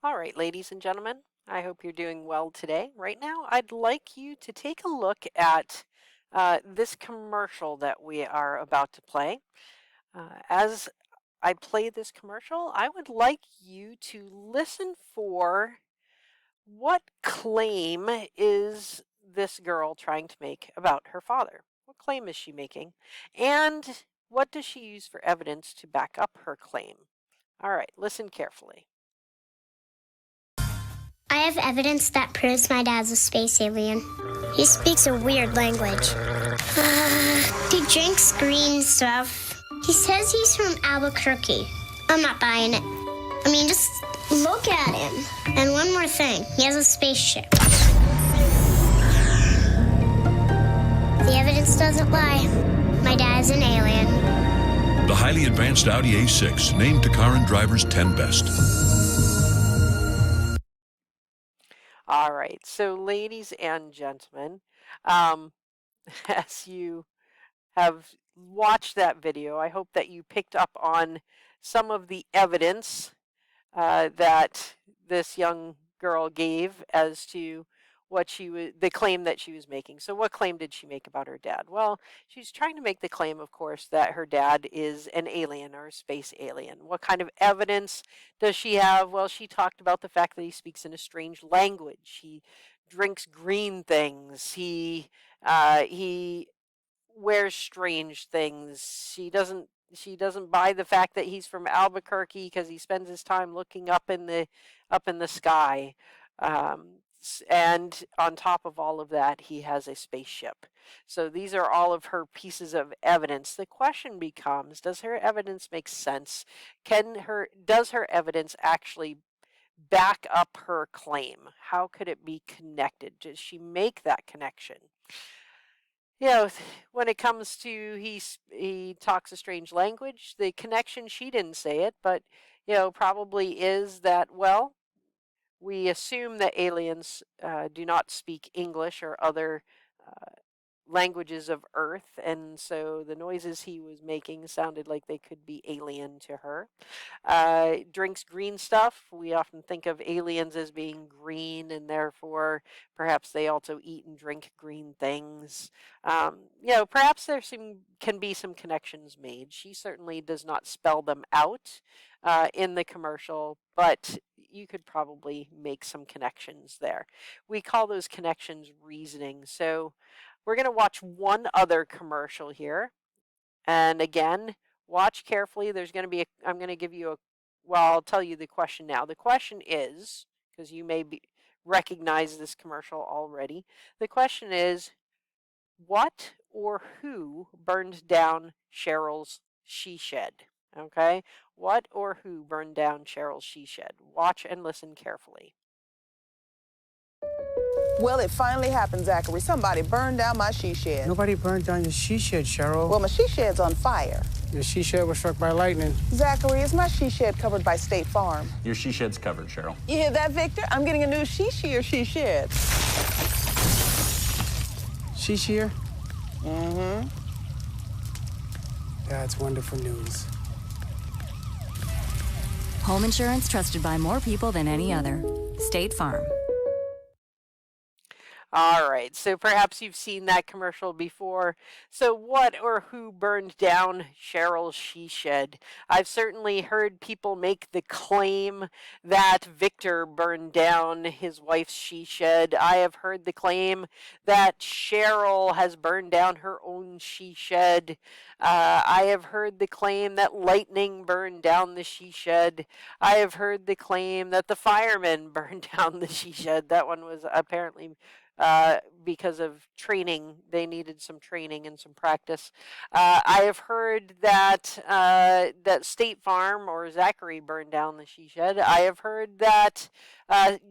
All right, ladies and gentlemen, I hope you're doing well today. Right now, I'd like you to take a look at this commercial that we are about to play. As I play this commercial, I would like you to listen for what claim is this girl trying to make about her father? What claim is she making? And what does she use for evidence to back up her claim? All right, listen carefully. I have evidence that proves my dad's a space alien. He speaks a weird language. He drinks green stuff. He says he's from Albuquerque. I'm not buying it. I mean, just look at him. And one more thing, he has a spaceship. The evidence doesn't lie. My dad's an alien. The highly advanced Audi A6, named to car and drivers 10 best. All right, so ladies and gentlemen, um, as you have watched that video, I hope that you picked up on some of the evidence that this young girl gave as to what the claim that she was making. So, what claim did she make about her dad? Well, she's trying to make the claim, of course, that her dad is an alien or a space alien. What kind of evidence does she have? Well, she talked about the fact that he speaks in a strange language. He drinks green things. He wears strange things. She doesn't buy the fact that he's from Albuquerque because he spends his time looking up in the sky. And on top of all of that, he has a spaceship. So these are all of her pieces of evidence. The question becomes, does her evidence make sense? Does her evidence actually back up her claim? How could it be connected? Does she make that connection? When it comes to he talks a strange language, the connection, she didn't say it, but probably is that, well, we assume that aliens do not speak English or other uh, languages of Earth, and so the noises he was making sounded like they could be alien to her. Drinks green stuff. We often think of aliens as being green, and therefore perhaps they also eat and drink green things. Perhaps can be some connections made. She certainly does not spell them out in the commercial, but you could probably make some connections there. We call those connections reasoning. So we're going to watch one other commercial here. And again, watch carefully. I'm going to give you well, I'll tell you the question now. The question is, because you may recognize this commercial already, the question is, what or who burned down Cheryl's she shed? Okay? What or who burned down Cheryl's she shed? Watch and listen carefully. Well, it finally happened, Zachary. Somebody burned down my she shed. Nobody burned down your she shed, Cheryl. Well, my she shed's on fire. Your she shed was struck by lightning. Zachary, is my she shed covered by State Farm? Your she shed's covered, Cheryl. You hear that, Victor? I'm getting a new she shed. She shear? Mm-hmm. That's wonderful news. Home insurance trusted by more people than any other. State Farm. All right, so perhaps you've seen that commercial before. So what or who burned down Cheryl's she shed? I've certainly heard people make the claim that Victor burned down his wife's she shed. I have heard the claim that Cheryl has burned down her own she shed. I have heard the claim that lightning burned down the she shed. I have heard the claim that the firemen burned down the she shed. That one was apparently because of training. They needed some training and some practice. I have heard that that State Farm or Zachary burned down the she shed. I have heard that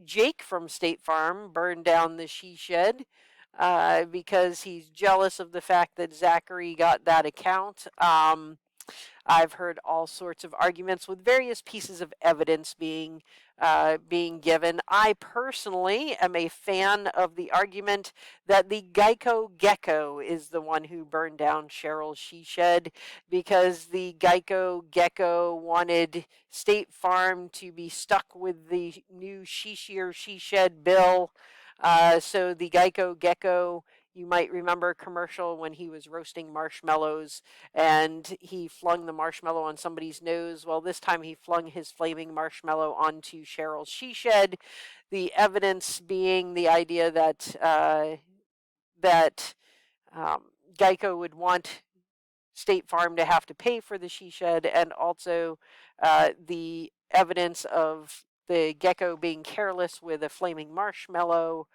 Jake from State Farm burned down the she shed because he's jealous of the fact that Zachary got that account. I've heard all sorts of arguments with various pieces of evidence being given. I personally am a fan of the argument that the Geico gecko is the one who burned down Cheryl's she shed, because the Geico gecko wanted State Farm to be stuck with the new she shed bill. So the Geico gecko, you might remember a commercial when he was roasting marshmallows and he flung the marshmallow on somebody's nose. Well, this time he flung his flaming marshmallow onto Cheryl's she shed. The evidence being the idea that Geico would want State Farm to have to pay for the she shed, and also the evidence of the gecko being careless with a flaming marshmallow,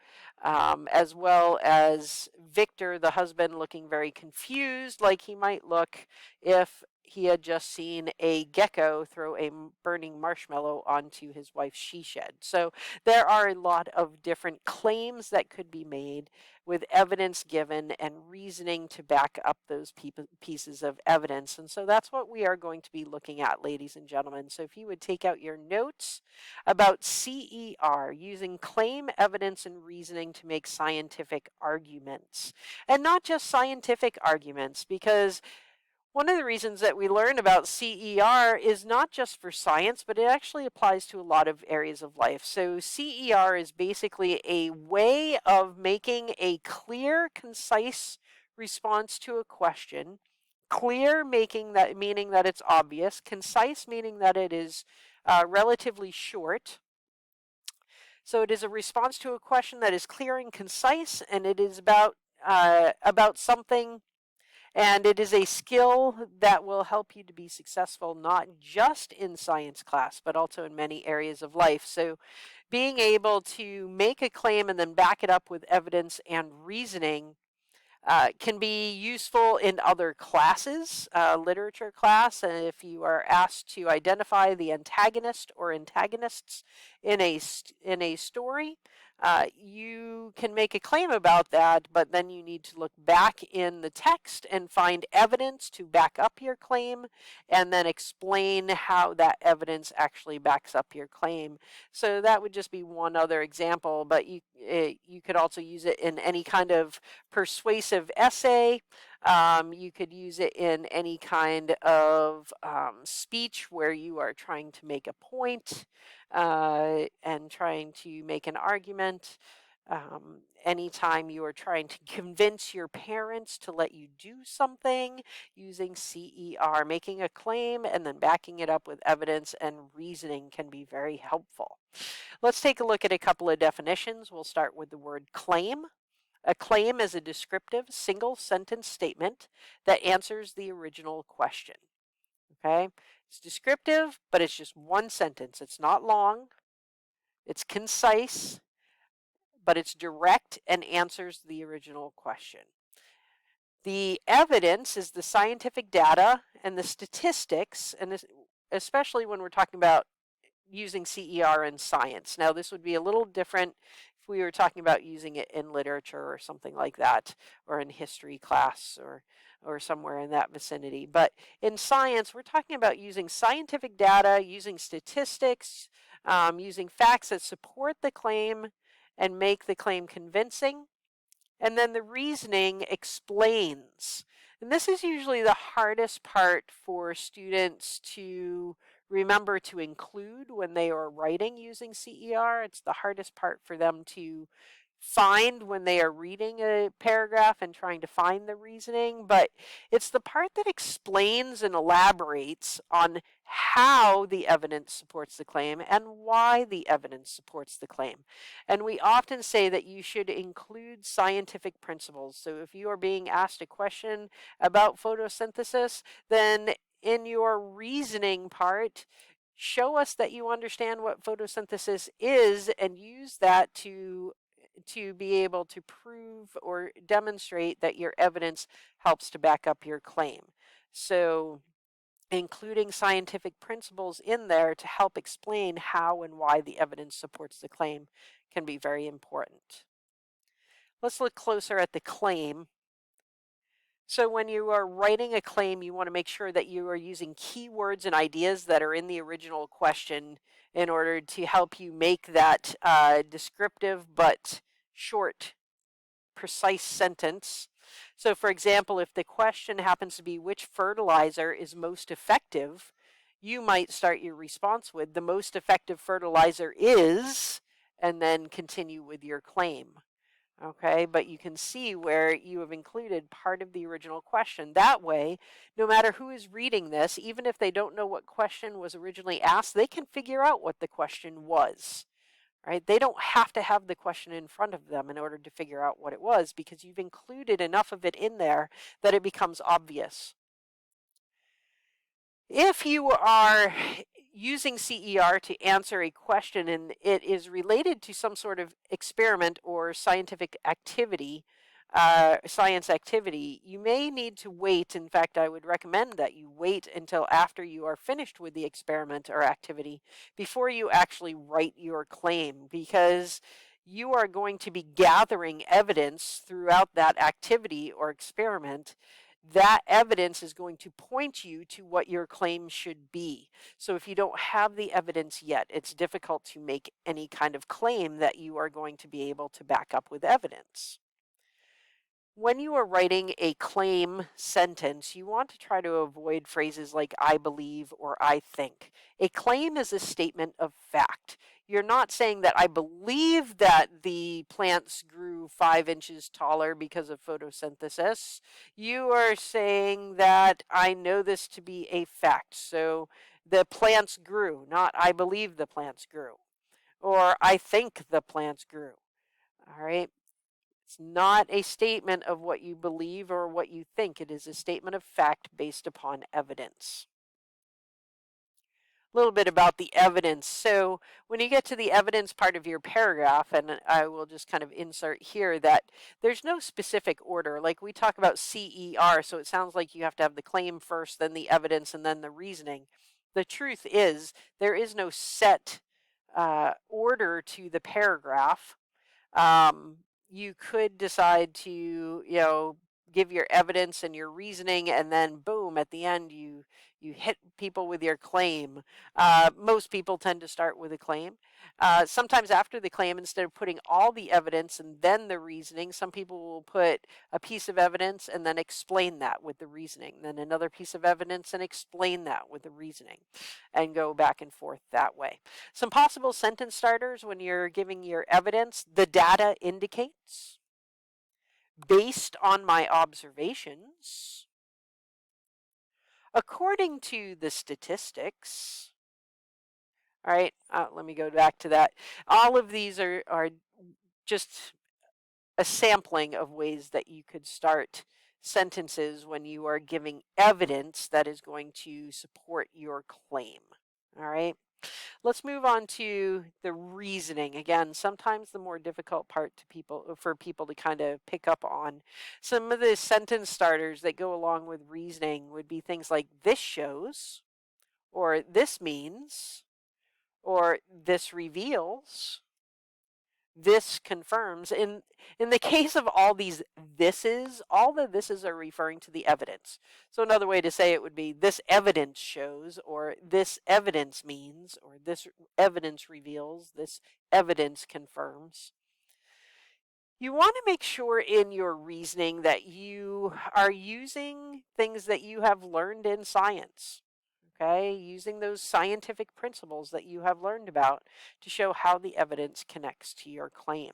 as well as Victor, the husband, looking very confused, like he might look if he had just seen a gecko throw a burning marshmallow onto his wife's she shed. So there are a lot of different claims that could be made with evidence given and reasoning to back up those pieces of evidence. And so that's what we are going to be looking at, ladies and gentlemen. So if you would take out your notes about CER, using claim, evidence, and reasoning to make scientific arguments. And not just scientific arguments, because one of the reasons that we learn about CER is not just for science, but it actually applies to a lot of areas of life. So CER is basically a way of making a clear, concise response to a question. Clear meaning that it's obvious. Concise meaning that it is relatively short. So it is a response to a question that is clear and concise, and it is about something. And it is a skill that will help you to be successful, not just in science class, but also in many areas of life. So being able to make a claim and then back it up with evidence and reasoning can be useful in other classes, literature class, and if you are asked to identify the antagonist or antagonists in a story, you can make a claim about that, but then you need to look back in the text and find evidence to back up your claim, and then explain how that evidence actually backs up your claim. So that would just be one other example, but you could also use it in any kind of persuasive essay. You could use it in any kind of speech where you are trying to make a point and trying to make an argument. Anytime you are trying to convince your parents to let you do something, using CER, making a claim and then backing it up with evidence and reasoning can be very helpful. Let's take a look at a couple of definitions. We'll start with the word claim. A claim is a descriptive single-sentence statement that answers the original question. Okay? It's descriptive, but it's just one sentence. It's not long. It's concise, but it's direct and answers the original question. The evidence is the scientific data and the statistics, and especially when we're talking about using CER in science. Now, this would be a little different if we were talking about using it in literature or something like that, or in history class or somewhere in that vicinity. But in science, we're talking about using scientific data, using statistics, using facts that support the claim and make the claim convincing. And then the reasoning explains. And this is usually the hardest part for students to remember to include when they are writing using CER. It's the hardest part for them to find when they are reading a paragraph and trying to find the reasoning, but it's the part that explains and elaborates on how the evidence supports the claim and why the evidence supports the claim. And we often say that you should include scientific principles. So if you are being asked a question about photosynthesis, then in your reasoning part, show us that you understand what photosynthesis is and use that to be able to prove or demonstrate that your evidence helps to back up your claim. So including scientific principles in there to help explain how and why the evidence supports the claim can be very important. Let's look closer at the claim. So when you are writing a claim, you want to make sure that you are using keywords and ideas that are in the original question in order to help you make that descriptive but short, precise sentence. So for example, if the question happens to be which fertilizer is most effective, you might start your response with the most effective fertilizer is, and then continue with your claim. Okay, but you can see where you have included part of the original question. That way, no matter who is reading this, even if they don't know what question was originally asked, they can figure out what the question was, right? They don't have to have the question in front of them in order to figure out what it was, because you've included enough of it in there that it becomes obvious. If you are using CER to answer a question and it is related to some sort of experiment or scientific activity, science activity, you may need to wait. In fact, I would recommend that you wait until after you are finished with the experiment or activity before you actually write your claim, because you are going to be gathering evidence throughout that activity or experiment. That evidence is going to point you to what your claim should be. So if you don't have the evidence yet, it's difficult to make any kind of claim that you are going to be able to back up with evidence. When you are writing a claim sentence, you want to try to avoid phrases like I believe or I think. A claim is a statement of fact. You're not saying that I believe that the plants grew 5 inches taller because of photosynthesis. You are saying that I know this to be a fact. So the plants grew, not I believe the plants grew, or I think the plants grew. All right. It's not a statement of what you believe or what you think. It is a statement of fact based upon evidence. A little bit about the evidence. So when you get to the evidence part of your paragraph, and I will just kind of insert here that there's no specific order. Like we talk about CER, so it sounds like you have to have the claim first, then the evidence, and then the reasoning. The truth is there is no set order to the paragraph. You could decide to, give your evidence and your reasoning, and then boom, at the end you hit people with your claim. Most people tend to start with a claim. Sometimes after the claim, instead of putting all the evidence and then the reasoning, some people will put a piece of evidence and then explain that with the reasoning, then another piece of evidence and explain that with the reasoning, and go back and forth that way. Some possible sentence starters when you're giving your evidence: the data indicates, based on my observations, according to the statistics. All right, let me go back to that. All of these are just a sampling of ways that you could start sentences when you are giving evidence that is going to support your claim. All right. Let's move on to the reasoning. Again, sometimes the more difficult part for people to kind of pick up on. Some of the sentence starters that go along with reasoning would be things like this shows, or this means, or this reveals, this confirms. In the case of all these thises, all the thises are referring to the evidence. So another way to say it would be this evidence shows, or this evidence means, or this evidence reveals, this evidence confirms. You want to make sure in your reasoning that you are using things that you have learned in science. Okay, using those scientific principles that you have learned about to show how the evidence connects to your claim.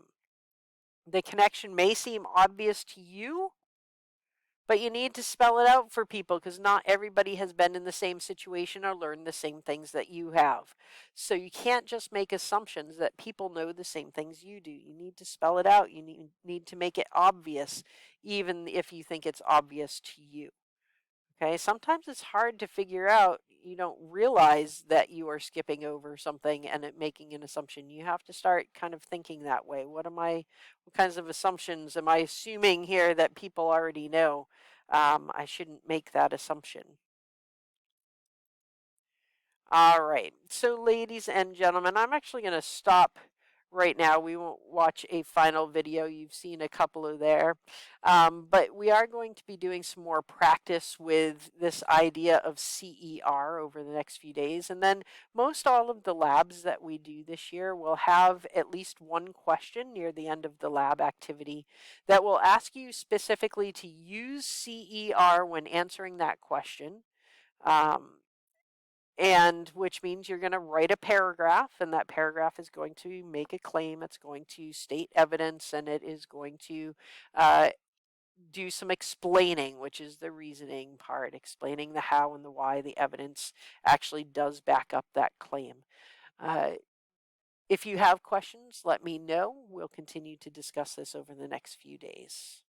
The connection may seem obvious to you, but you need to spell it out for people, because not everybody has been in the same situation or learned the same things that you have. So you can't just make assumptions that people know the same things you do. You need to spell it out. You need to make it obvious, even if you think it's obvious to you. Okay, sometimes it's hard to figure out. You don't realize that you are skipping over something and making an assumption. You have to start kind of thinking that way. What kinds of assumptions am I assuming here that people already know? I shouldn't make that assumption. All right, so ladies and gentlemen, I'm actually going to stop right now. We won't watch a final video. You've seen a couple of there. But we are going to be doing some more practice with this idea of CER over the next few days. And then most all of the labs that we do this year will have at least one question near the end of the lab activity that will ask you specifically to use CER when answering that question. And which means you're going to write a paragraph, and that paragraph is going to make a claim, it's going to state evidence, and it is going to do some explaining, which is the reasoning part, explaining the how and the why the evidence actually does back up that claim. If you have questions, let me know. We'll continue to discuss this over the next few days.